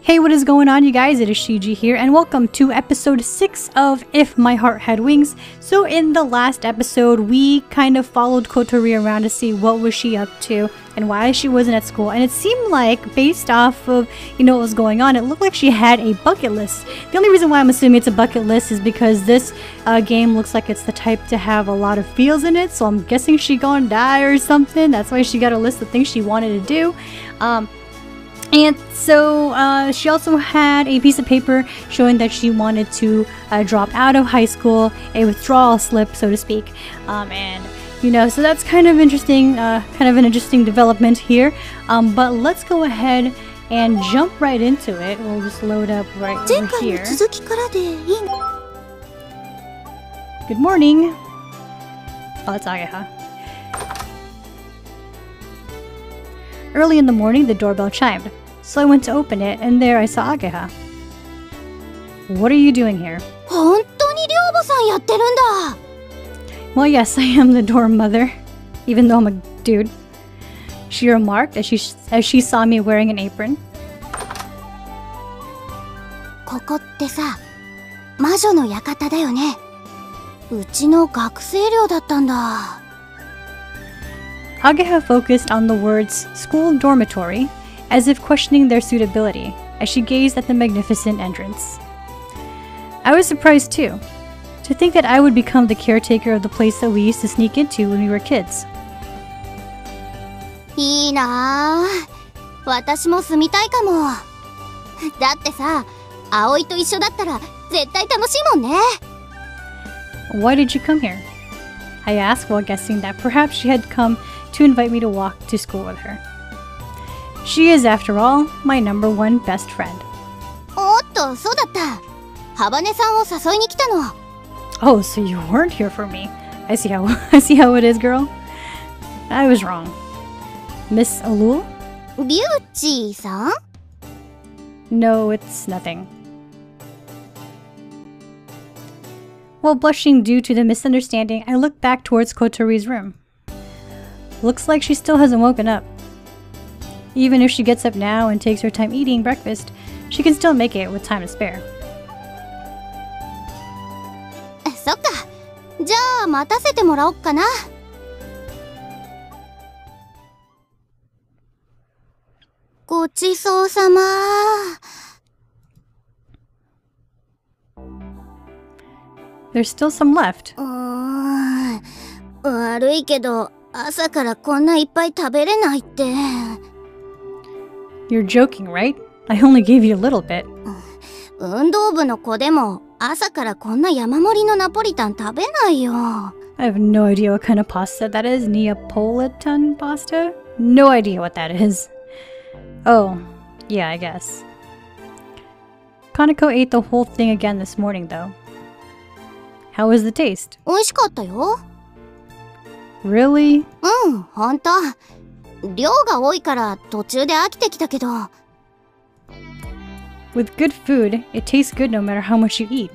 Hey, what is going on, you guys? It is Shiji here, and welcome to episode 6 of If My Heart Had Wings. So in the last episode, we kind of followed Kotori around to see what was she up to and why she wasn't at school. And it seemed like, based off of, what was going on, it looked like she had a bucket list. The only reason why I'm assuming it's a bucket list is because this game looks like it's the type to have a lot of feels in it. So I'm guessing she gonna die or something. That's why she got a list of things she wanted to do. And so she also had a piece of paper showing that she wanted to drop out of high school, a withdrawal slip, so to speak. So that's kind of interesting, kind of an interesting development here. But let's go ahead and jump right into it. We'll just load up right over here. Good morning. Oh, it's Ageha. Early in the morning, the doorbell chimed. So I went to open it, and there I saw Ageha. What are you doing here? Well, yes, I am the dorm mother, even though I'm a dude. She remarked as she saw me wearing an apron. Ageha focused on the words school dormitory, as if questioning their suitability, as she gazed at the magnificent entrance. I was surprised too, to think that I would become the caretaker of the place that we used to sneak into when we were kids. Why did you come here? I asked while guessing that perhaps she had come to invite me to walk to school with her. She is, after all, my #1 best friend. Oh, so you weren't here for me. I see how it is, girl. I was wrong. Miss Alul? Ryuchi-san? No, it's nothing. While blushing due to the misunderstanding, I looked back towards Kotori's room. Looks like she still hasn't woken up. Even if she gets up now and takes her time eating breakfast, she can still make it with time to spare. There's still some left. You're joking, right? I only gave you a little bit. I have no idea what kind of pasta that is. Neapolitan pasta? No idea what that is. Oh, yeah, I guess. Kaneko ate the whole thing again this morning, though. How was the taste? Really? With good food, it tastes good no matter how much you eat.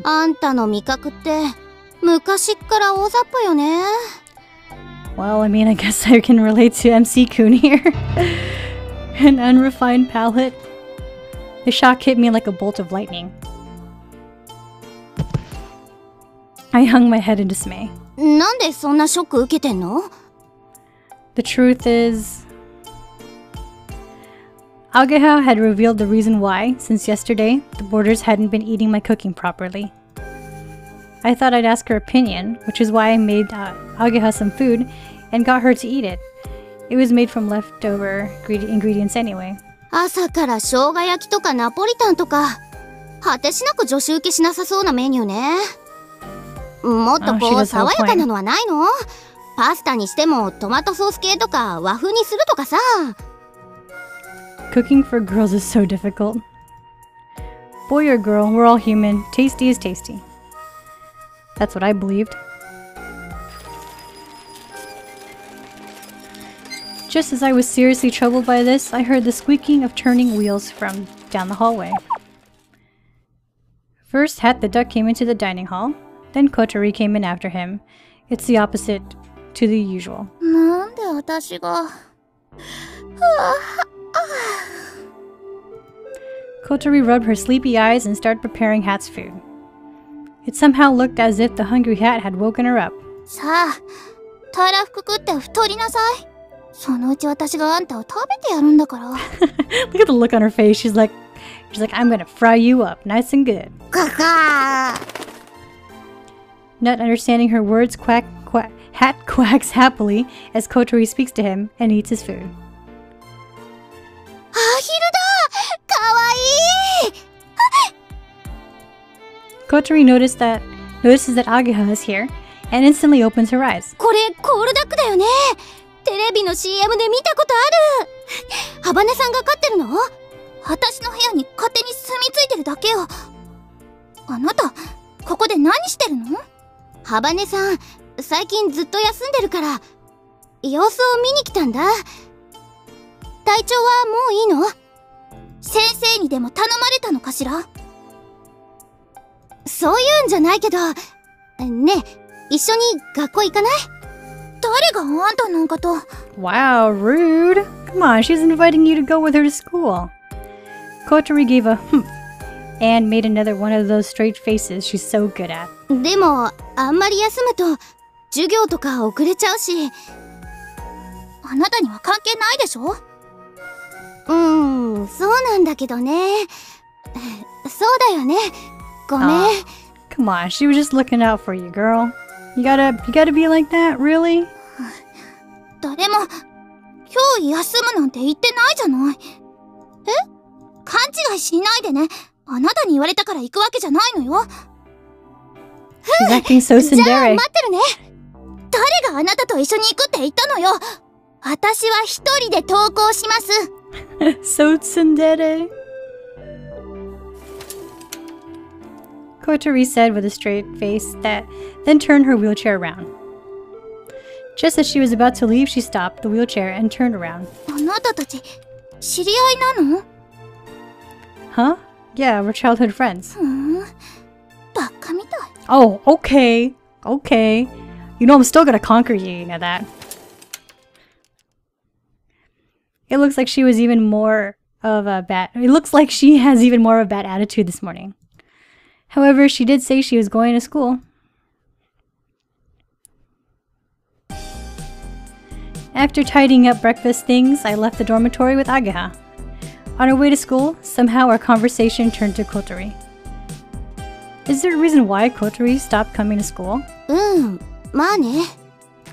Well, I mean, I guess I can relate to MC-kun here. An unrefined palate. The shock hit me like a bolt of lightning. I hung my head in dismay. The truth is, Ageha had revealed the reason why, since yesterday, the boarders hadn't been eating my cooking properly. I thought I'd ask her opinion, which is why I made Ageha some food and got her to eat it. It was made from leftover ingredients anyway. Oh, she does have a point. Cooking for girls is so difficult. Boy or girl, we're all human. Tasty is tasty. That's what I believed. Just as I was seriously troubled by this, I heard the squeaking of turning wheels from down the hallway. First, Hat the Duck came into the dining hall. Then Kotori came in after him. It's the opposite to the usual. Kotori rubbed her sleepy eyes and started preparing Hat's food. It somehow looked as if the hungry Hat had woken her up. さあ、たらふく食って太りなさい。そのうち私があんたを食べてやるんだから。Look at the look on her face. She's like, I'm gonna fry you up, nice and good. かかー。 Not understanding her words, Hat quacks happily as Kotori speaks to him and eats his food. アヒルだ！かわいい！ Kotori notices that Ageha is here and instantly opens her eyes. これコールダックだよね。テレビの CM で見たことある。ハバネさんが飼ってるの？私の部屋に勝手に住み着いてるだけよ。あなた、ここで何してるの？ハバネさん、最近ずっと休んでるから、様子を見に来たんだ。体調はもういいの？先生にでも頼まれたのかしら？そういうんじゃないけど、ねえ、一緒に学校行かない？誰があんたなんかと。Wow, rude. Come on, she's inviting you to go with her to school. Kotori gave a humph and made another one of those straight faces she's so good at. でも、あんまり休むと、授業とか遅れちゃうし、あなたには関係ないでしょ？そうなんだけどね。そうだよね。ごめん。Come on, she was just looking out for you, girl. You gotta be like that, really? 誰も、今日休むなんて言ってないじゃない。勘違いしないでね。あなたに言われたから行くわけじゃないのよ。She's acting so tsundere. じゃあ待ってるね。誰があなたと一緒に行くって言ったのよ。私は一人で登校します。So tsundere. Kotori said with a straight face, then turned her wheelchair around. Just as she was about to leave, she stopped the wheelchair and turned around. あなたたち、知り合いなの？ Huh? Yeah, we're childhood friends. バカみたい。Oh, okay. Okay. You know I'm still gonna conquer you, you know that. It looks like she has even more of a bad attitude this morning. However, she did say she was going to school. After tidying up breakfast things, I left the dormitory with Ageha. On our way to school, somehow our conversation turned to Kotori. Is there a reason why Kotori stopped coming to school? まあね。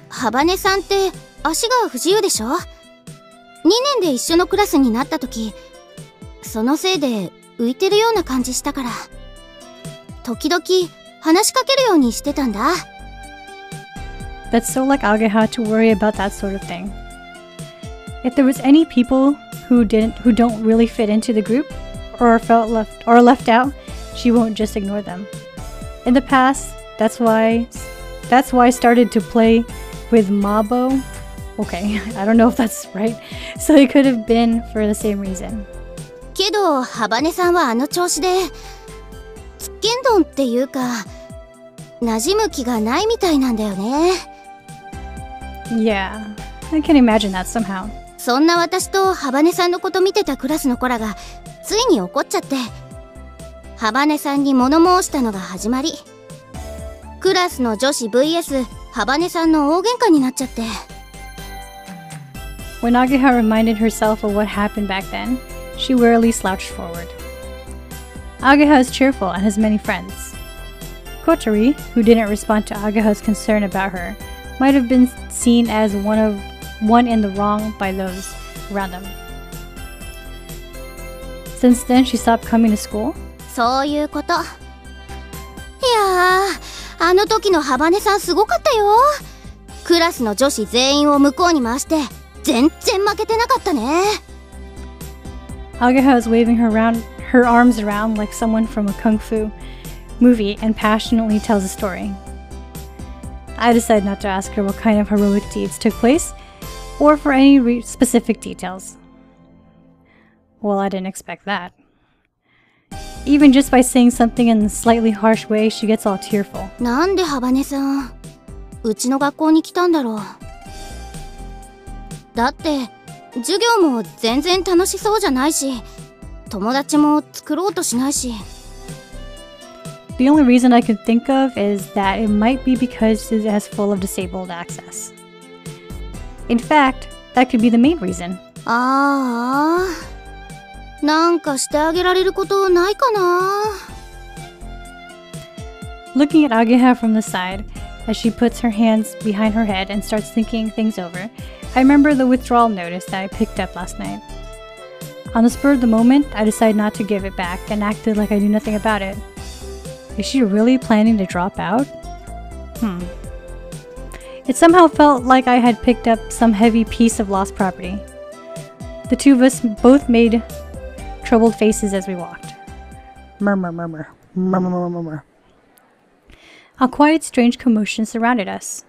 ハバネさんって足が不自由でしょ？ 2年で一緒のクラスになった時、そのせいで浮いてるような感じしたから、時々話しかけるようにしてたんだ。That's so like Ageha to worry about that sort of thing. If there was any people who don't really fit into the group or felt left out, she won't just ignore them. In the past, that's why I started to play with Mabo. Okay, I don't know if that's right. So it could have been for the same reason. けど、ハバネさんはあの調子で、つっけんどんっていうか、馴染む気がないみたいなんだよね。Yeah, I can imagine that somehow. そんな私とハバネさんのこと見てたクラスの子らが、ついに怒っちゃって、ハバネさんに物申したのが始まり、クラスの女子 vs ハバネさんの大喧嘩になっちゃって。When Ageha reminded herself of what happened back then, she wearily slouched forward. Ageha is cheerful and has many friends. Kotori, who didn't respond to Ageha's concern about her, might have been seen as one in the wrong by those around them. Since then, she stopped coming to school? そういうこと。いやー、あの時のハバネさんすごかったよ。クラスの女子全員を向こうに回して、全然負けてなかったね。Ageha is waving her arms around like someone from a kung fu movie and passionately tells a story. I decided not to ask her what kind of heroic deeds took place, or for any specific details. Well, I didn't expect that. Even just by saying something in a slightly harsh way, she gets all tearful. なんでハバネさん、うちの学校に来たんだろう。だって、授業も全然楽しそうじゃないし、友達も作ろうとしないし。The only reason I can think of is that it might be because it has full of disabled access. In fact, that could be the main reason. ああ、なんかしてあげられることないかな。Looking at Ageha from the side, as she puts her hands behind her head and starts thinking things over, I remember the withdrawal notice that I picked up last night. On the spur of the moment, I decided not to give it back and acted like I knew nothing about it. Is she really planning to drop out? It somehow felt like I had picked up some heavy piece of lost property. The two of us both made troubled faces as we walked. Murmur, murmur, murmur, murmur, murmur. A quiet, strange commotion surrounded us.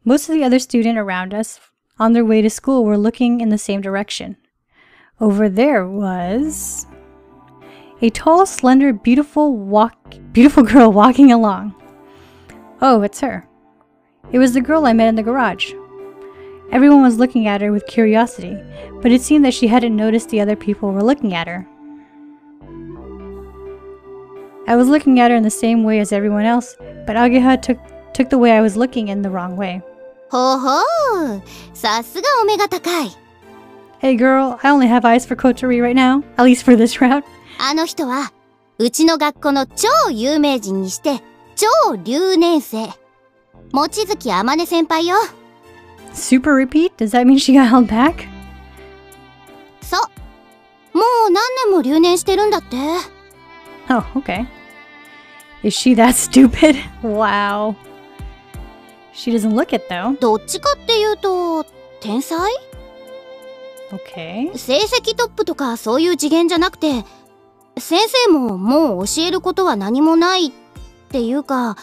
Most of the other students around us on their way to school were looking in the same direction. Over there was a tall, slender, beautiful girl walking along. Oh, it's her. It was the girl I met in the garage. Everyone was looking at her with curiosity, but it seemed that she hadn't noticed the other people were looking at her. I was looking at her in the same way as everyone else, but Ageha took the way I was looking in the wrong way. ほほー、さすがお目が高い。Hey girl, I only have eyes for Kotori right now, at least for this route. あの人は、うちの学校の超有名人にして、超留年生。望月天音先輩よ。Super repeat? Does that mean she got held back? そう。もう何年も留年してるんだって。Oh, okay. Is she that stupid? Wow. She doesn't look it though. どっちかっていうと、天才？Okay. 成績トップとかそういう次元じゃなくて、先生ももう教えることは何もないっていうか、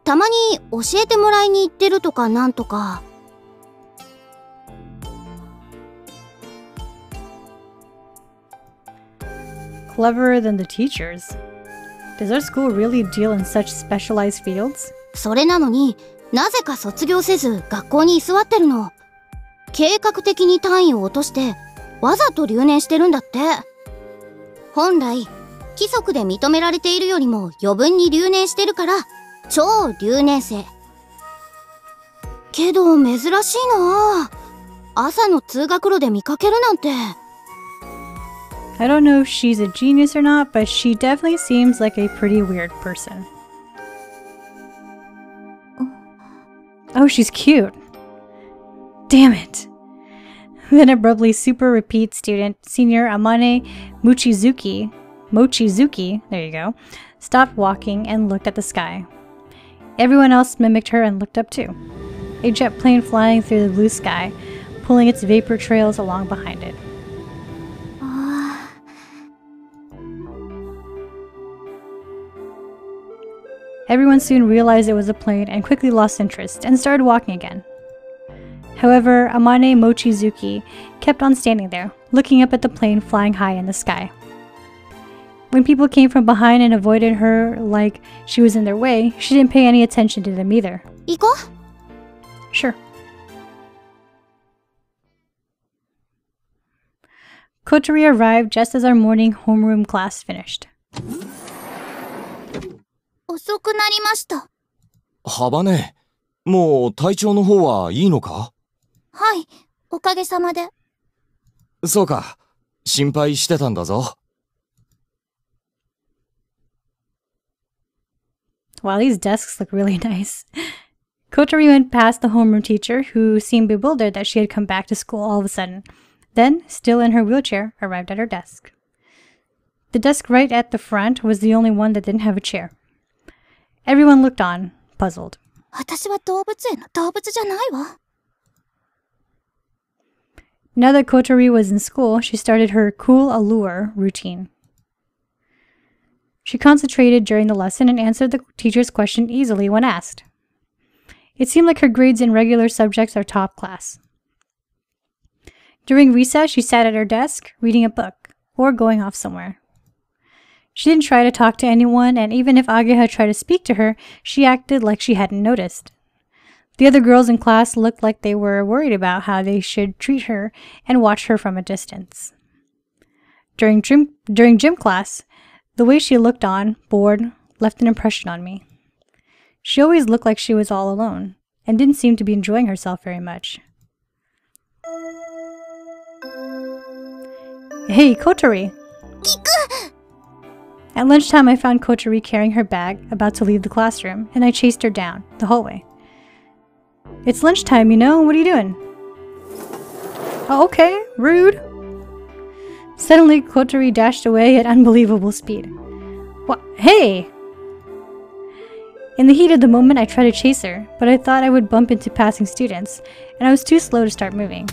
たまに教えてもらいに行ってるとかなんとか。Cleverer than the teachers. Does our school really deal in such specialized fields? それなのになぜか卒業せず学校に居座ってるの。計画的に単位を落としてわざと留年してるんだって。本来規則で認められているよりも余分に留年してるから超留年生。けど珍しいな。朝の通学路で見かけるなんて。I don't know if she's a genius or not, but she definitely seems like a pretty weird person. Oh, she's cute. Damn it. Then abruptly super repeat student senior Amane Mochizuki, there you go, stopped walking and looked at the sky. Everyone else mimicked her and looked up too. A jet plane flying through the blue sky, pulling its vapor trails along behind it. Everyone soon realized it was a plane and quickly lost interest and started walking again. However, Amane Mochizuki kept on standing there, looking up at the plane flying high in the sky. When people came from behind and avoided her like she was in their way, she didn't pay any attention to them either. 行こう。Sure. Kotori arrived just as our morning homeroom class finished. 遅くなりました。幅ね、もう体調の方はいいのか？はい、おかげさまで。そうか、心配してたんだぞ。Wow, these desks look really nice. Kotori went past the homeroom teacher, who seemed bewildered that she had come back to school all of a sudden. Then, still in her wheelchair, arrived at her desk. The desk right at the front was the only one that didn't have a chair. Everyone looked on, puzzled. 私は動物園の動物じゃないわ。Now that Kotori was in school, she started her cool allure routine. She concentrated during the lesson and answered the teacher's question easily when asked. It seemed like her grades in regular subjects are top class. During recess, she sat at her desk, reading a book, or going off somewhere. She didn't try to talk to anyone, and even if Ageha tried to speak to her, she acted like she hadn't noticed. The other girls in class looked like they were worried about how they should treat her and watch her from a distance. During gym class, the way she looked on, bored, left an impression on me. She always looked like she was all alone and didn't seem to be enjoying herself very much. Hey, Kotori! At lunchtime, I found Kotori carrying her bag, about to leave the classroom, and I chased her down the hallway. It's lunchtime, you know? What are you doing? Oh, okay. Rude. Suddenly, Kotori dashed away at unbelievable speed. What? Hey! In the heat of the moment, I tried to chase her, but I thought I would bump into passing students, and I was too slow to start moving.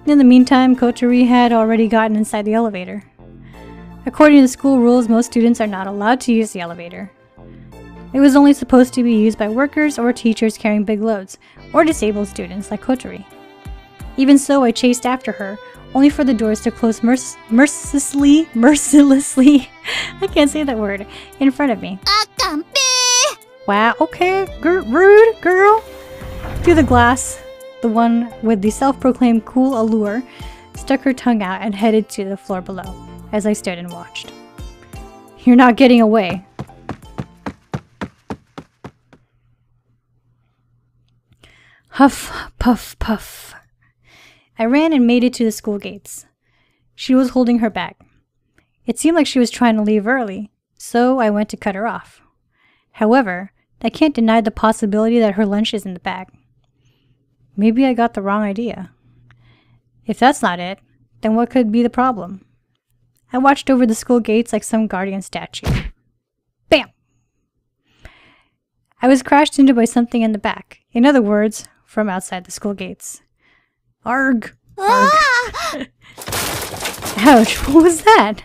In the meantime, Kotori had already gotten inside the elevator. According to the school rules, most students are not allowed to use the elevator. It was only supposed to be used by workers or teachers carrying big loads, or disabled students like Kotori. Even so, I chased after her, only for the doors to close mercilessly, I can't say that word, in front of me. Wow, okay, rude, girl. Through the glass, the one with the self-proclaimed cool allure stuck her tongue out and headed to the floor below, as I stood and watched. You're not getting away. Huff, puff, puff. I ran and made it to the school gates. She was holding her bag. It seemed like she was trying to leave early, so I went to cut her off. However, I can't deny the possibility that her lunch is in the bag. Maybe I got the wrong idea. If that's not it, then what could be the problem? I watched over the school gates like some guardian statue. Bam! I was crashed into by something in the back. In other words, from outside the school gates. Arg! Arg. Ouch, what was that?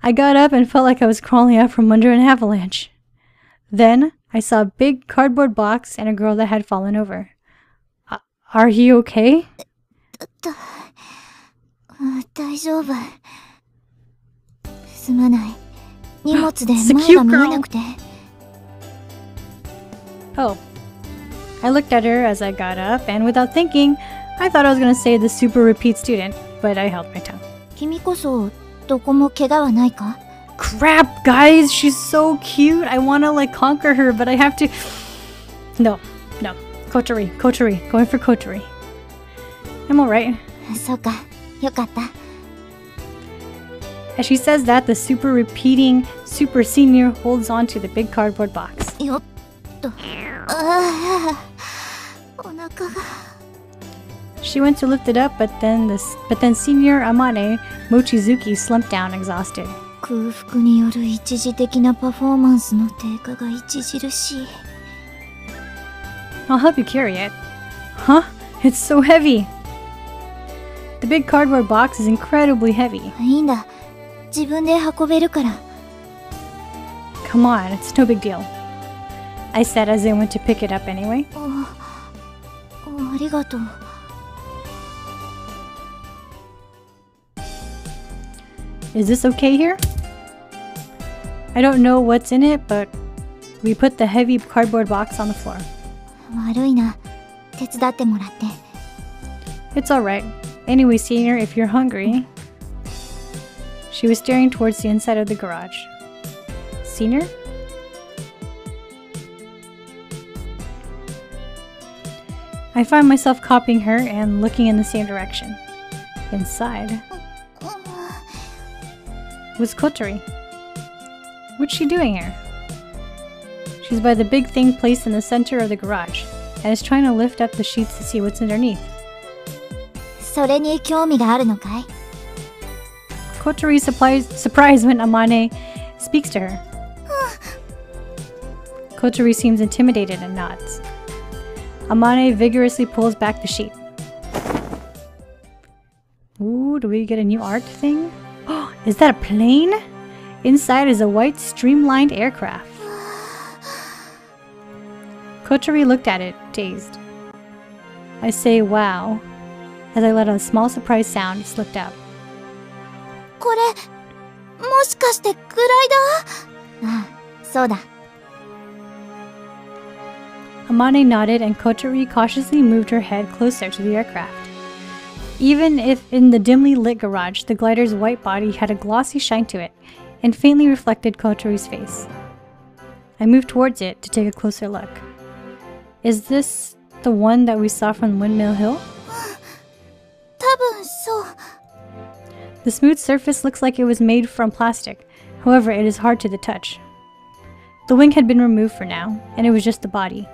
I got up and felt like I was crawling out from under an avalanche. Then, I saw a big cardboard box and a girl that had fallen over. Are you okay? Secure girl. Oh. I looked at her as I got up, and without thinking, I thought I was going to say the super repeat student, but I held my tongue. Crap, guys, she's so cute. I want to conquer her, but I have to... No. Kotori, going for Kotori. I'm alright. As she says that, the super repeating super senior holds on to the big cardboard box. She went to lift it up, but then senior Amane Mochizuki slumped down exhausted. I'll help you carry it. Huh? It's so heavy! The big cardboard box is incredibly heavy. Come on, it's no big deal. I said as I went to pick it up anyway. Is this okay here? I don't know what's in it, but we put the heavy cardboard box on the floor. It's alright. Anyway, senior, if you're hungry... She was staring towards the inside of the garage. Senior? I find myself copying her and looking in the same direction. Inside. Was Kotori. What's she doing here? She's by the big thing placed in the center of the garage, and is trying to lift up the sheets to see what's underneath. Kotori's surprised when Amane speaks to her. Kotori seems intimidated and nods. Amane vigorously pulls back the sheet. Ooh, do we get a new art thing? Oh, is that a plane? Inside is a white streamlined aircraft. Kotori looked at it, dazed. I say wow, as I let a small surprise sound slip out. ああ、そうだ。Amane nodded and Kotori cautiously moved her head closer to the aircraft. Even if in the dimly lit garage, the glider's white body had a glossy shine to it and faintly reflected Kotori's face. I moved towards it to take a closer look. Is this the one that we saw from Windmill Hill? 多分そう。The smooth surface looks like it was made from plastic. However, it is hard to the touch. The wing had been removed for now, and it was just the body.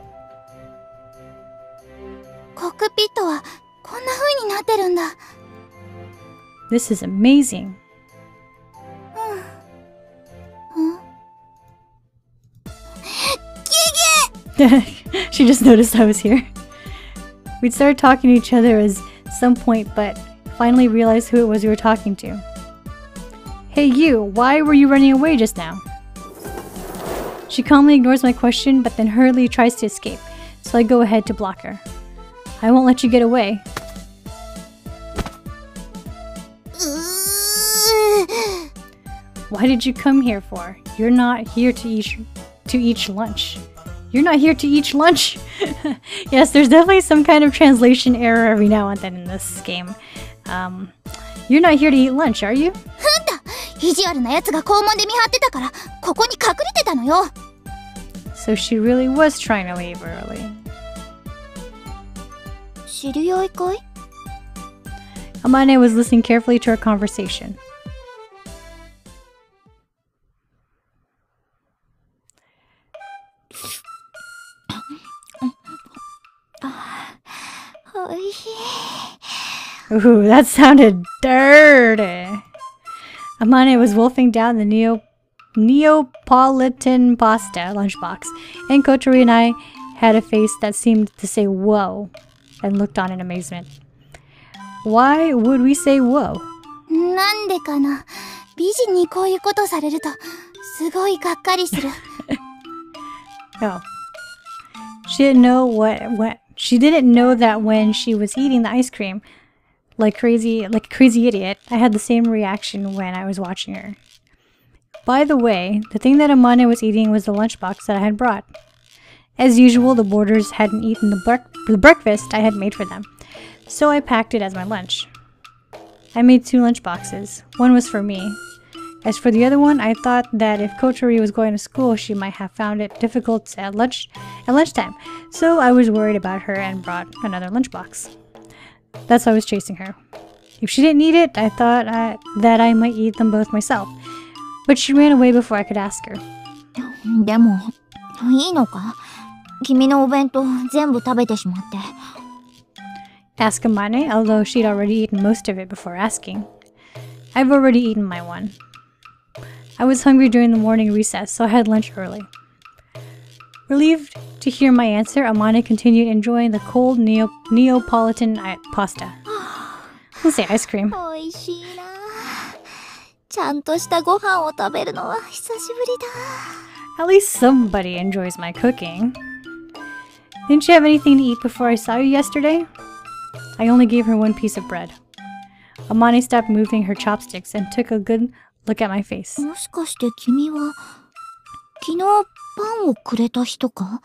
コックピットはこんな風になってるんだ。This is amazing. She just noticed I was here. We'd started talking to each other at some point, but finally realized who it was we were talking to. Hey you, why were you running away just now? She calmly ignores my question, but then hurriedly tries to escape, so I go ahead to block her. I won't let you get away. Why did you come here for? You're not here to eat lunch. You're not here to eat lunch! Yes, there's definitely some kind of translation error every now and then in this game. You're not here to eat lunch, are you? 意地悪な奴が校門で見張ってたから、ここに隠れてたのよ。So she really was trying to leave early. 知り合いかい? Amane was listening carefully to our conversation. Ooh, that sounded dirty. Amane was wolfing down the Neapolitan pasta lunchbox, and Kotori and I had a face that seemed to say whoa, and looked on in amazement. Why would we say whoa? なんでかな。美人にこういうことされると、すごいがっかりする。Oh. She didn't know that when she was eating the ice cream, like a crazy idiot, I had the same reaction when I was watching her. By the way, the thing that Amane was eating was the lunchbox that I had brought. As usual, the boarders hadn't eaten the breakfast I had made for them, so I packed it as my lunch. I made 2 lunchboxes. One was for me. As for the other one, I thought that if Kotori was going to school, she might have found it difficult at lunchtime, so I was worried about her and brought another lunchbox. That's why I was chasing her. If she didn't eat it, I thought that I might eat them both myself, but she ran away before I could ask her. でも、いいのか？君のお弁当全部食べてしまって。Ask Amane, although she'd already eaten most of it before asking. I've already eaten my one. I was hungry during the morning recess, so I had lunch early. Relieved to hear my answer, Amane continued enjoying the cold Neapolitan pasta. Let's say ice cream. 美味しいな。ちゃんとしたご飯を食べるのは久しぶりだ。 At least somebody enjoys my cooking. Didn't you have anything to eat before I saw you yesterday? I only gave her 1 piece of bread. Amane stopped moving her chopsticks and took a good look at my face. もしかして君は昨日パンをくれた人か?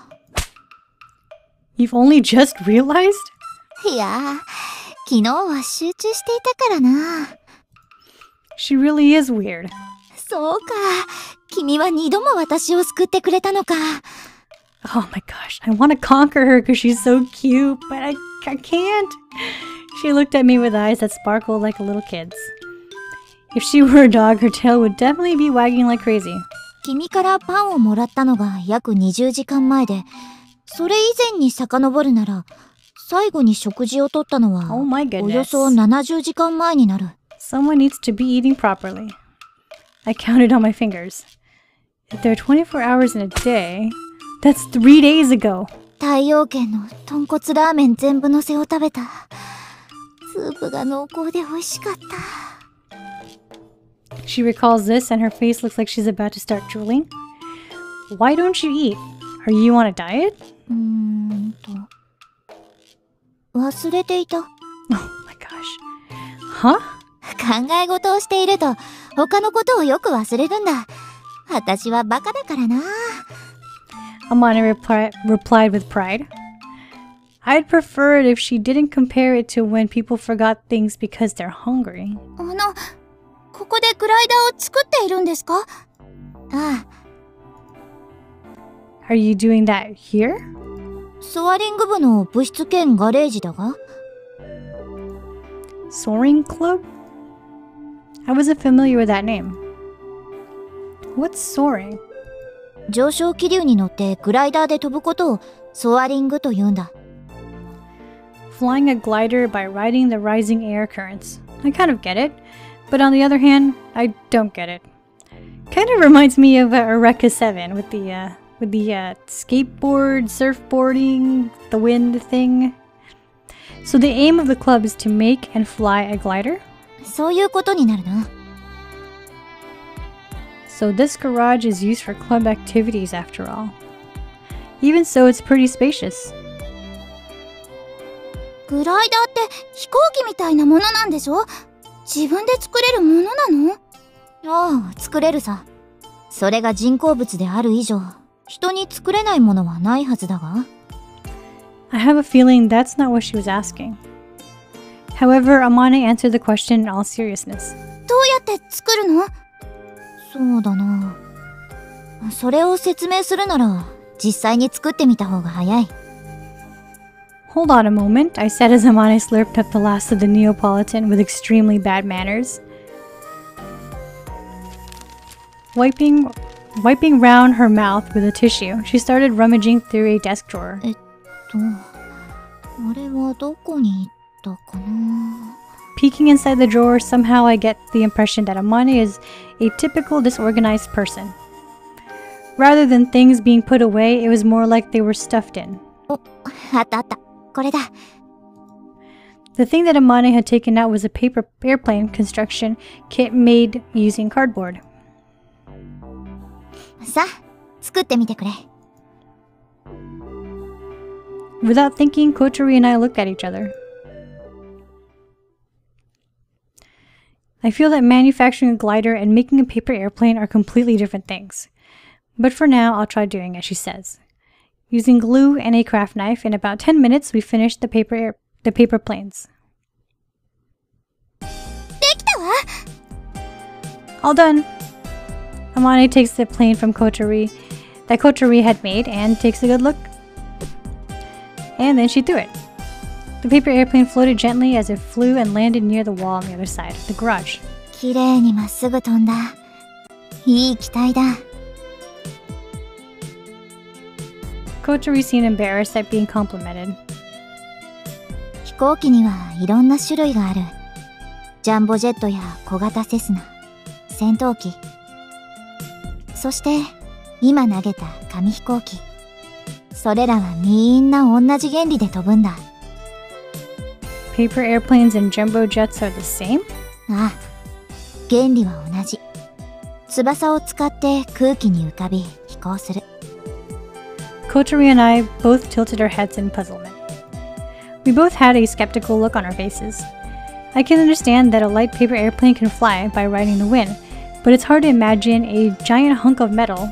You've only just realized? いや、昨日は集中していたからな。She really is weird. そうか、君は2度も私を救ってくれたのか。Oh my gosh, I want to conquer her because she's so cute, but I can't. She looked at me with eyes that sparkled like a little kid's. If she were a dog, her tail would definitely be wagging like crazy. 君からパンをもらったのが約20時間前で、それ以前に遡るなら、最後に食事をとったのは、およそ70時間前になる。Someone needs to be eating properly. I counted on my fingers. If there are 24 hours in a day, that's 3 days ago. 太陽圏の豚骨ラーメン全部のせを食べた。スープが濃厚で美味しかった。She recalls this and her face looks like she's about to start drooling. Why don't you eat? Are you on a diet? 忘れていた。Oh my gosh. Huh? 考え事をしていると他のことをよく忘れるんだ。私はバカだからな。Amane replied with pride. I'd prefer it if she didn't compare it to when people forgot things because they're hungry. ここでグライダーを作っているんですか？ああ。Are you doing that here? ソアリング部の部室兼ガレージだが。Soaring Club? I wasn't familiar with that name. What's soaring? 上昇気流に乗ってグライダーで飛ぶことをソアリングと言うんだ。Flying a glider by riding the rising air currents. I kind of get it, but on the other hand, I don't get it. Kind of reminds me of Eureka 7 with the skateboard, surfboarding, the wind thing. So the aim of the club is to make and fly a glider? そういうことになるな。So this garage is used for club activities after all. Even so, it's pretty spacious. グライダーって飛行機みたいなものなんでしょ？自分で作れるものなの？ああ、作れるさ。それが人工物である以上、人に作れないものはないはずだが。I have a feeling that's not what she was asking. However, Amane answered the question in all seriousness. どうやって作るの？そうだな。それを説明するなら、実際に作ってみた方が早い。Hold on a moment, I said as Amane slurped up the last of the Neapolitan with extremely bad manners. Wiping round her mouth with a tissue, she started rummaging through a desk drawer. あれはどこに行ったかな? Peeking inside the drawer, somehow I get the impression that Amane is a typical disorganized person. Rather than things being put away, it was more like they were stuffed in. あったあった。これだ。The thing that Amane had taken out was a paper airplane construction kit made using cardboard. さあ、作ってみてくれ。Without thinking, Kotori and I looked at each other. I feel that manufacturing a glider and making a paper airplane are completely different things. But for now, I'll try doing as she says. Using glue and a craft knife, in about 10 minutes, we finished the paper planes. できたわ! All done! Amane takes the plane from Kotori that Kotori had made and takes a good look. And then she threw it. The paper airplane floated gently as it flew and landed near the wall on the other side of the garage. きれいにまっすぐ飛んだ。いい機体だ。Kotori seemed embarrassed at being complimented. 飛行機にはいろんな種類がある。ジャンボジェットや小型セスナ、戦闘機。そして今投げた紙飛行機。それらはみんな同じ原理で飛ぶんだ。Paper airplanes and jumbo jets are the same? ああ、原理は同じ。翼を使って空気に浮かび飛行する。Kotori and I both tilted our heads in puzzlement. We both had a skeptical look on our faces. I can understand that a light paper airplane can fly by riding the wind, but it's hard to imagine a giant hunk of metal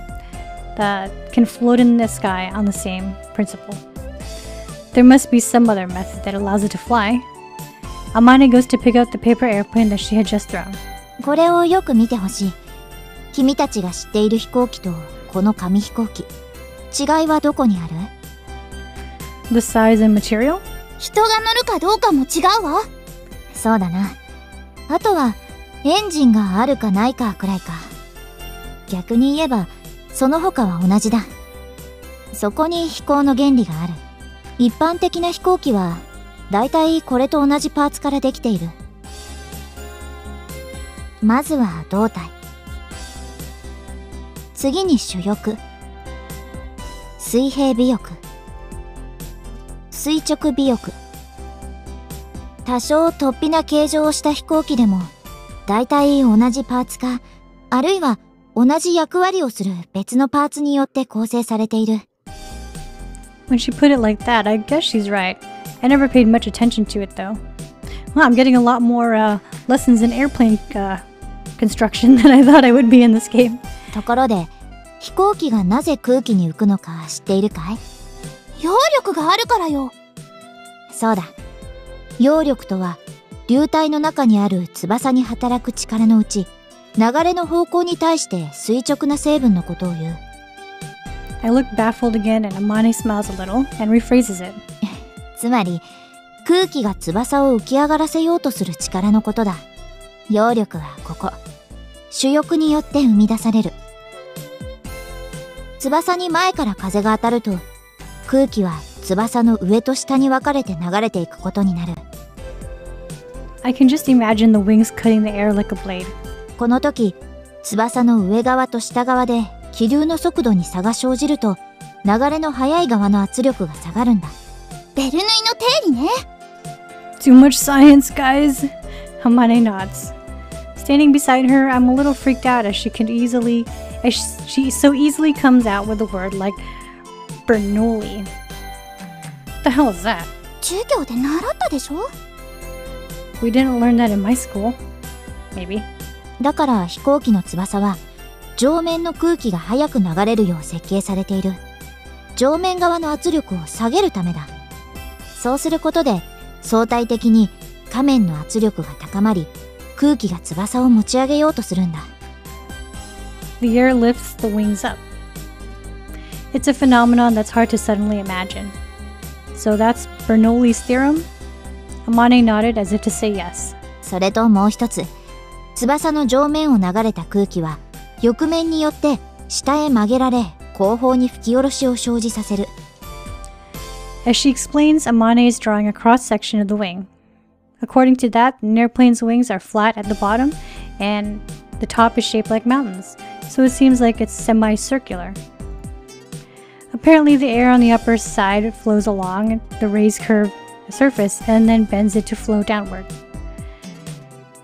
that can float in the sky on the same principle. There must be some other method that allows it to fly. Amane goes to pick up the paper airplane that she had just thrown. これをよく見てほしい。君たちが知っている飛行機とこの紙飛行機。違いはどこにある？ The size and material? 人が乗るかどうかも違うわ。そうだな。あとはエンジンがあるかないかくらいか。逆に言えばその他は同じだ。そこに飛行の原理がある。一般的な飛行機はだいたいこれと同じパーツからできている。まずは胴体。次に主翼。水平尾翼。垂直尾翼。多少突飛な形状をした飛行機でもだいたい同じパーツか、あるいは同じ役割をする別のパーツによって構成されている。When she put it like that, I guess she's right. I never paid much attention to it though. Well, I'm getting a lot more lessons in airplane construction than I thought I would be in this game. ところで、飛行機がなぜ空気に浮くのか知っているかい？揚力があるからよ。そうだ。揚力とは、流体の中にある翼に働く力のうち、流れの方向に対して垂直な成分のことを言う。I look baffled again and Amane smiles a little and rephrases it. つまり、空気が翼を浮き上がらせようとする力のことだ。揚力はここ。主翼によって生み出される。翼に前から風が当たると、空気は翼の上と下に分かれて流れていくことになる。I can just imagine the wings cutting the air like a blade. この時、翼の上側と下側で気流の速度に差が生じると、流れの速い側の圧力が下がるんだ。ベルヌイの定理ね。Too much science, guys. Amane nods. Standing beside her, I'm a little freaked out as she so easily comes out with a word like Bernoulli. What the hell is that? 授業で習ったでしょ？ We didn't learn that in my school. Maybe. だから飛行機の翼は上面の空気が速く流れるよう設計されている。上面側の圧力を下げるためだ。そうすることで相対的に下面の圧力が高まり、空気が翼を持ち上げようとするんだ。The air lifts the wings up. It's a phenomenon that's hard to suddenly imagine. So that's Bernoulli's theorem? Amane nodded as if to say yes. それともう一つ、翼の上面を流れた空気は翼面によって下へ曲げられ、後方に吹き下ろしを生じさせる。As she explains, Amane is drawing a cross-section of the wing. According to that, an airplane's wings are flat at the bottom and the top is shaped like mountains, so it seems like it's semicircular. Apparently, the air on the upper side flows along the raised curved surface and then bends it to flow downward.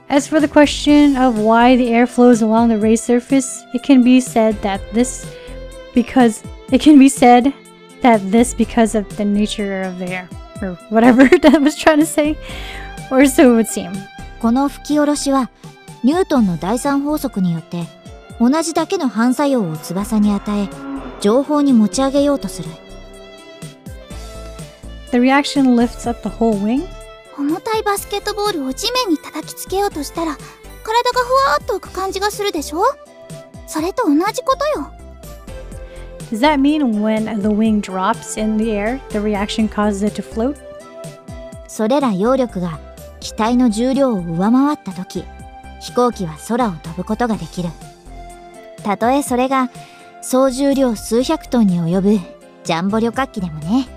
As for the question of why the air flows along the raised surface, it can be said that this because of the nature of the air, or whatever that was trying to say, or so it would seem. この吹き下ろしはニュートンの第三法則によって同じだけの反作用を翼に与え、上方に持ち上げようとする。The reaction lifts up the whole wing. 重たいバスケットボールを地面に叩きつけようとしたら、体がふわーっと浮く感じがするでしょ？それと同じことよ。Does that mean when the wing drops in the air, the reaction causes it to float? それら揚力が機体の重量を上回ったとき、飛行機は空を飛ぶことができる。たとえそれが総重量数百トンに及ぶジャンボ旅客機でもね。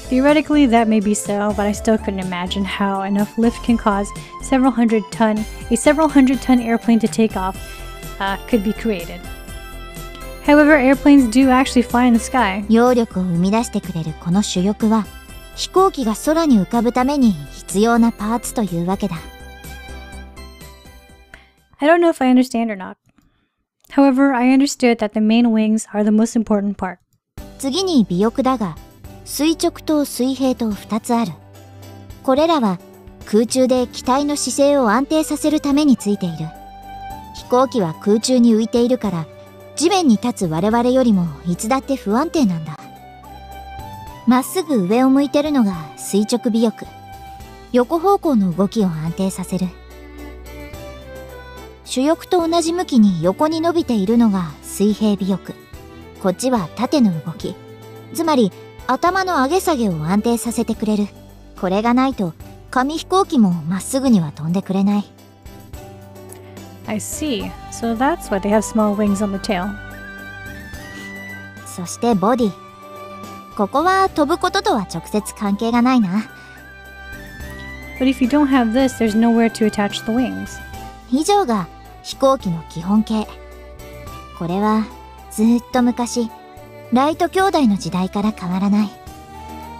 Theoretically, that may be so, but I still couldn't imagine how enough lift can cause a several hundred ton airplane to take off could be created. However, airplanes do actually fly in the sky. 揚力を生み出してくれるこの主翼は、飛行機が空に浮かぶために必要なパーツというわけだ。I don't know if I understand or not. However, I understood that the main wings are the most important part. 次に尾翼だが、垂直と水平と2つある。これらは空中で機体の姿勢を安定させるためについている。飛行機は空中に浮いているから、地面に立つ我々よりもいつだって不安定なんだ。まっすぐ上を向いてるのが垂直尾翼。横方向の動きを安定させる。主翼と同じ向きに横に伸びているのが水平尾翼。こっちは縦の動き。つまり頭の上げ下げを安定させてくれる。これがないと紙飛行機もまっすぐには飛んでくれない。I see. So that's why they have small wings on the tail. そしてボディ。ここは飛ぶこととは直接関係がないな。But if you don't have this, there's nowhere to attach the wings. 以上が飛行機の基本形。これはずっと昔、ライト兄弟の時代から変わらない。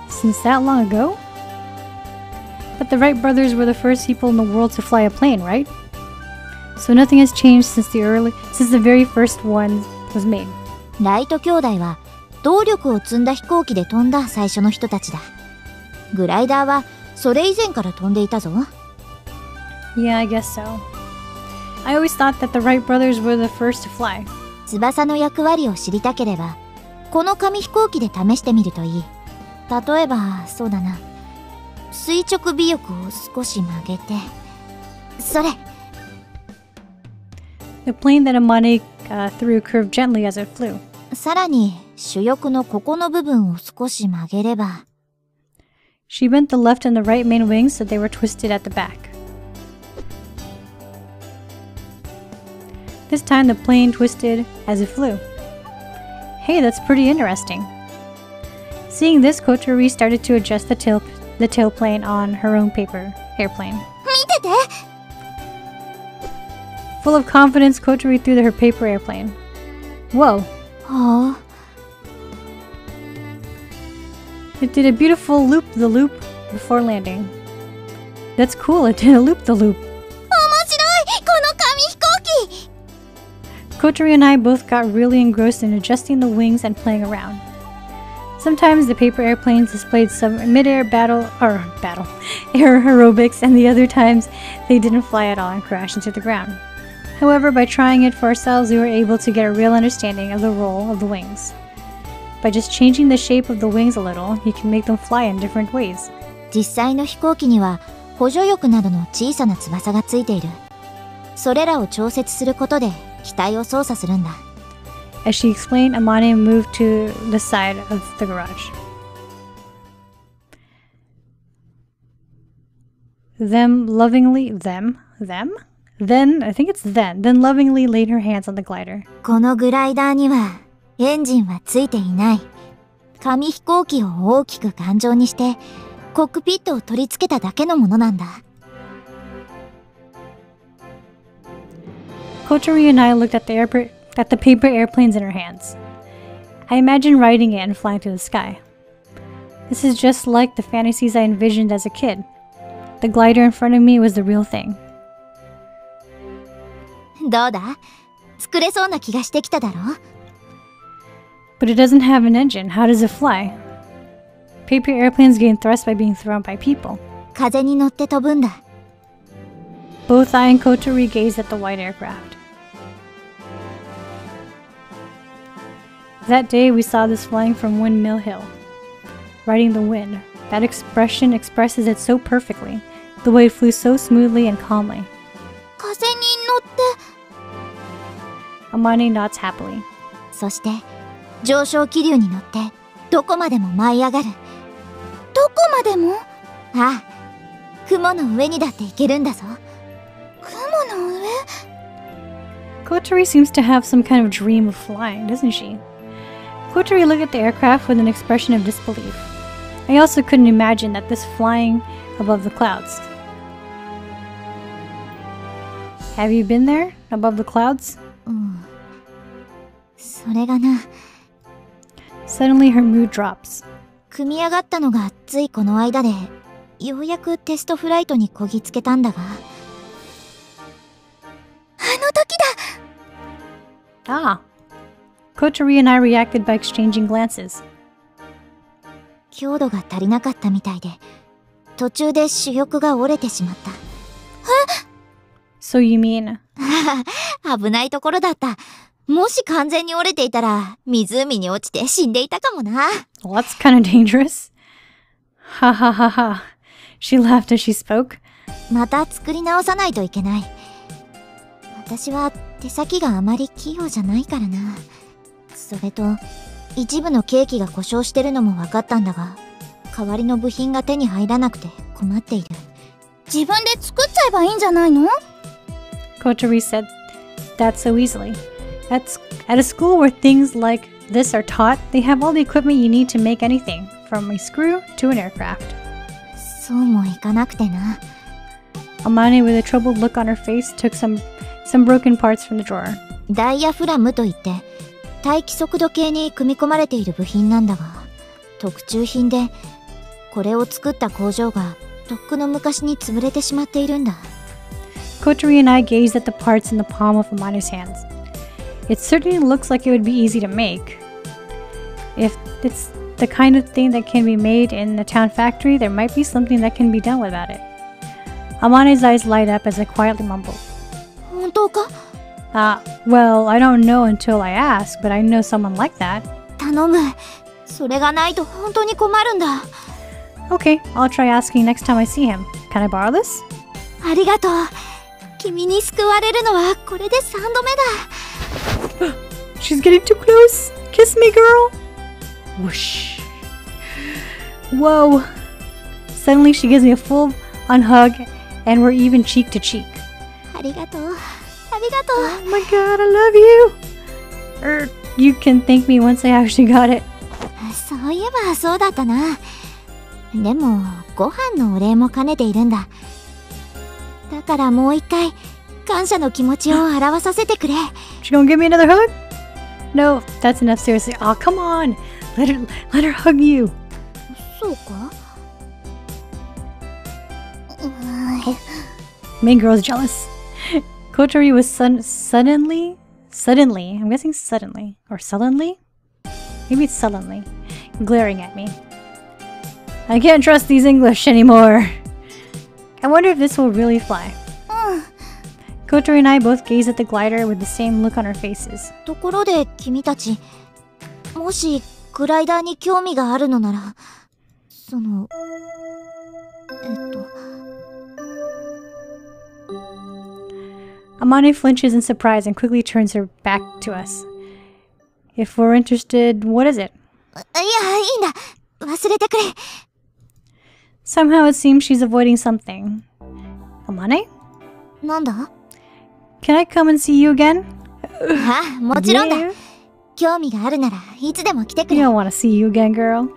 Since that long ago? But the Wright brothers were the first people in the world to fly a plane, right? So nothing has changed since the very first one was made. ライト兄弟は動力を積んだ飛行機で飛んだ最初の人たちだ。グライダーはそれ以前から飛んでいたぞ。Yeah, I guess so. I always thought that the Wright brothers were the first to fly. 翼の役割を知りたければ、この紙飛行機で試してみるといい。例えば、そうだな。垂直尾翼を少し曲げて。それ。The plane that Amane threw curved gently as it flew. さらに、主翼のここの部分を少し曲げれば。She bent the left and the right main wings so they were twisted at the back. This time the plane twisted as it flew. Hey, that's pretty interesting. Seeing this, Kotori started to adjust the tailplane on her own paper airplane. 見てて! Full of confidence, Kotori threw her paper airplane. Whoa. Oh. It did a beautiful loop-the-loop before landing. That's cool, it did a loop-the-loop. 面白い! この紙飛行機! Kotori and I both got really engrossed in adjusting the wings and playing around. Sometimes the paper airplanes displayed some mid-air air aerobics, and the other times they didn't fly at all and crashed into the ground. However, by trying it for ourselves, we were able to get a real understanding of the role of the wings. By just changing the shape of the wings a little, you can make them fly in different ways. 実際の飛行機には補助翼などの小さな翼がついている。それらを調節することで機体を操作するんだ。As she explained, Amane moved to the side of the garage. Then lovingly laid her hands on the glider. このグライダーにはエンジンはついていない。紙飛行機を大きく頑丈にしてコックピットを取り付けただけのものなんだ。Kotori and I looked at the paper airplanes in her hands. I imagined riding it and flying through the sky. This is just like the fantasies I envisioned as a kid. The glider in front of me was the real thing. どうだ?作れそうな気がしてきただろ? But it doesn't have an engine. How does it fly? Paper airplanes gain thrust by being thrown by people. 風に乗って飛ぶんだ。Both I and Kotori gazed at the white aircraft. That day we saw this flying from Windmill Hill. Riding the wind. That expression expresses it so perfectly. The way it flew so smoothly and calmly. 風に乗って。Amane nods happily. そして上昇気流に乗ってどこまでも舞い上がる。どこまでも?ああ、雲の上にだって行けるんだぞ。雲の上? Kotori seems to have some kind of dream of flying, doesn't she? Kotori looked at the aircraft with an expression of disbelief. I also couldn't imagine that this flying above the clouds. Have you been there? Above the clouds? それがな。Suddenly her mood drops. 組み上がったのがついこの間で、ようやくテストフライトにこぎつけたんだが。あの時だ! Ah. Kotori and I reacted by exchanging glances. 強度が足りなかったみたいで、途中で主翼が折れてしまった。So you mean? 危ないところだった。もし完全に折れていたら、湖に落ちて死んでいたかもな。Well, that's kind of dangerous. Ha ha ha ha. She laughed as she spoke. また作り直さないといけない。私は手先があまり器用じゃないからな。それと、一部のケーキが故障してるのも分かったんだが、代わりの部品が手に入らなくて困っている。自分で作っちゃえばいいんじゃないの? Kotori said that so easily. At a school where things like this are taught, they have all the equipment you need to make anything, from a screw to an aircraft. そうもいかなくてな。Amane, with a troubled look on her face, took some broken parts from the drawer. ダイヤフラムといって、大気速度計に組み込まれている部品なんだが、特注品で、これを作った工場がとっくの昔に潰れてしまっているんだ。Kotori and I gazed at the parts in the palm of Amane's hands. It certainly looks like it would be easy to make. If it's the kind of thing that can be made in a town factory, there might be something that can be done about it. Amane's eyes light up as I quietly mumbled. 本当?うか？ Well, I don't know until I ask, but I know someone like that. 頼む。それがないと本当に困るんだ。Okay, I'll try asking next time I see him. Can I borrow this? ありがとう。君に救われるのはこれで3度目だ。She's getting too close. Kiss me, girl. Whoosh. Whoa. Suddenly she gives me a full-on hug, and we're even cheek to cheek. ありがとう。ありがとう。 Oh my god, I love you. You can thank me once I actually got it. そういえばそうだったな。でもご飯のお礼も兼ねているんだ。だからもう一回感謝の気持ちを表させてくれ。 She gonna give me another hug? No, that's enough, seriously. Oh, come on. Let her hug you. そうか。Main girl's jealous. Kotori was suddenly, I'm guessing suddenly, or sullenly? Maybe it's sullenly, glaring at me. I can't trust these English anymore. I wonder if this will really fly. Kotori and I both gaze at the glider with the same look on our faces. ところで君たち、もしグライダーに興味があるのなら、その、Amane flinches in surprise and quickly turns her back to us. If we're interested, what is it? いや、いいんだ。忘れてくれ。Somehow it seems she's avoiding something. Amane? なんだ？ Can I come and see you again? ああ、もちろんだ。 Yeah. 興味があるならいつでも来てく You れ。 don't want to see you again, girl.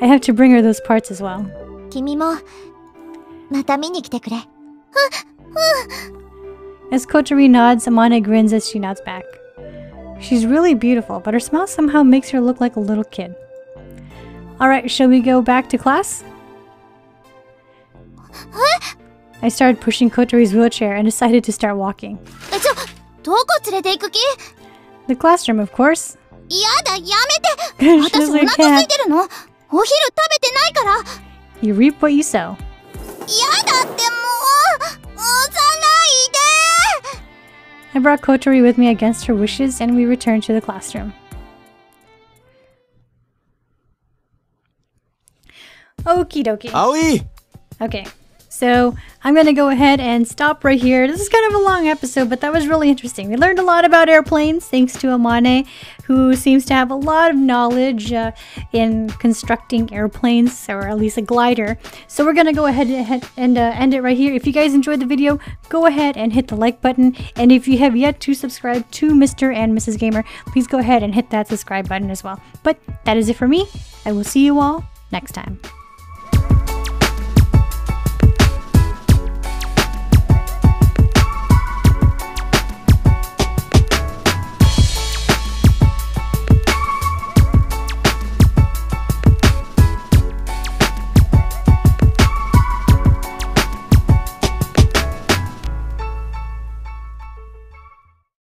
I have to bring her those parts as well. 君もまた見に来てくれ。As Kotori nods, Amane grins as she nods back. She's really beautiful, but her smile somehow makes her look like a little kid. Alright, shall we go back to class? I started pushing Kotori's wheelchair and decided to start walking. どこ連れて行く気？ The classroom, of course. やだ、やめて。私お腹空いてるの。お昼食べてないから。You reap what you sow. やだってもう。押さないで。 I brought Kotori with me against her wishes, and we returned to the classroom. Okie dokie. Aoi! Okay, so I'm gonna go ahead and stop right here. This is kind of a long episode, but that was really interesting. We learned a lot about airplanes thanks to Amane, who seems to have a lot of knowledge in constructing airplanes, or at least a glider. So we're gonna go ahead and end it right here. If you guys enjoyed the video, go ahead and hit the like button. And if you have yet to subscribe to Mr. and Mrs. Gamer, please go ahead and hit that subscribe button as well. But that is it for me. I will see you all next time.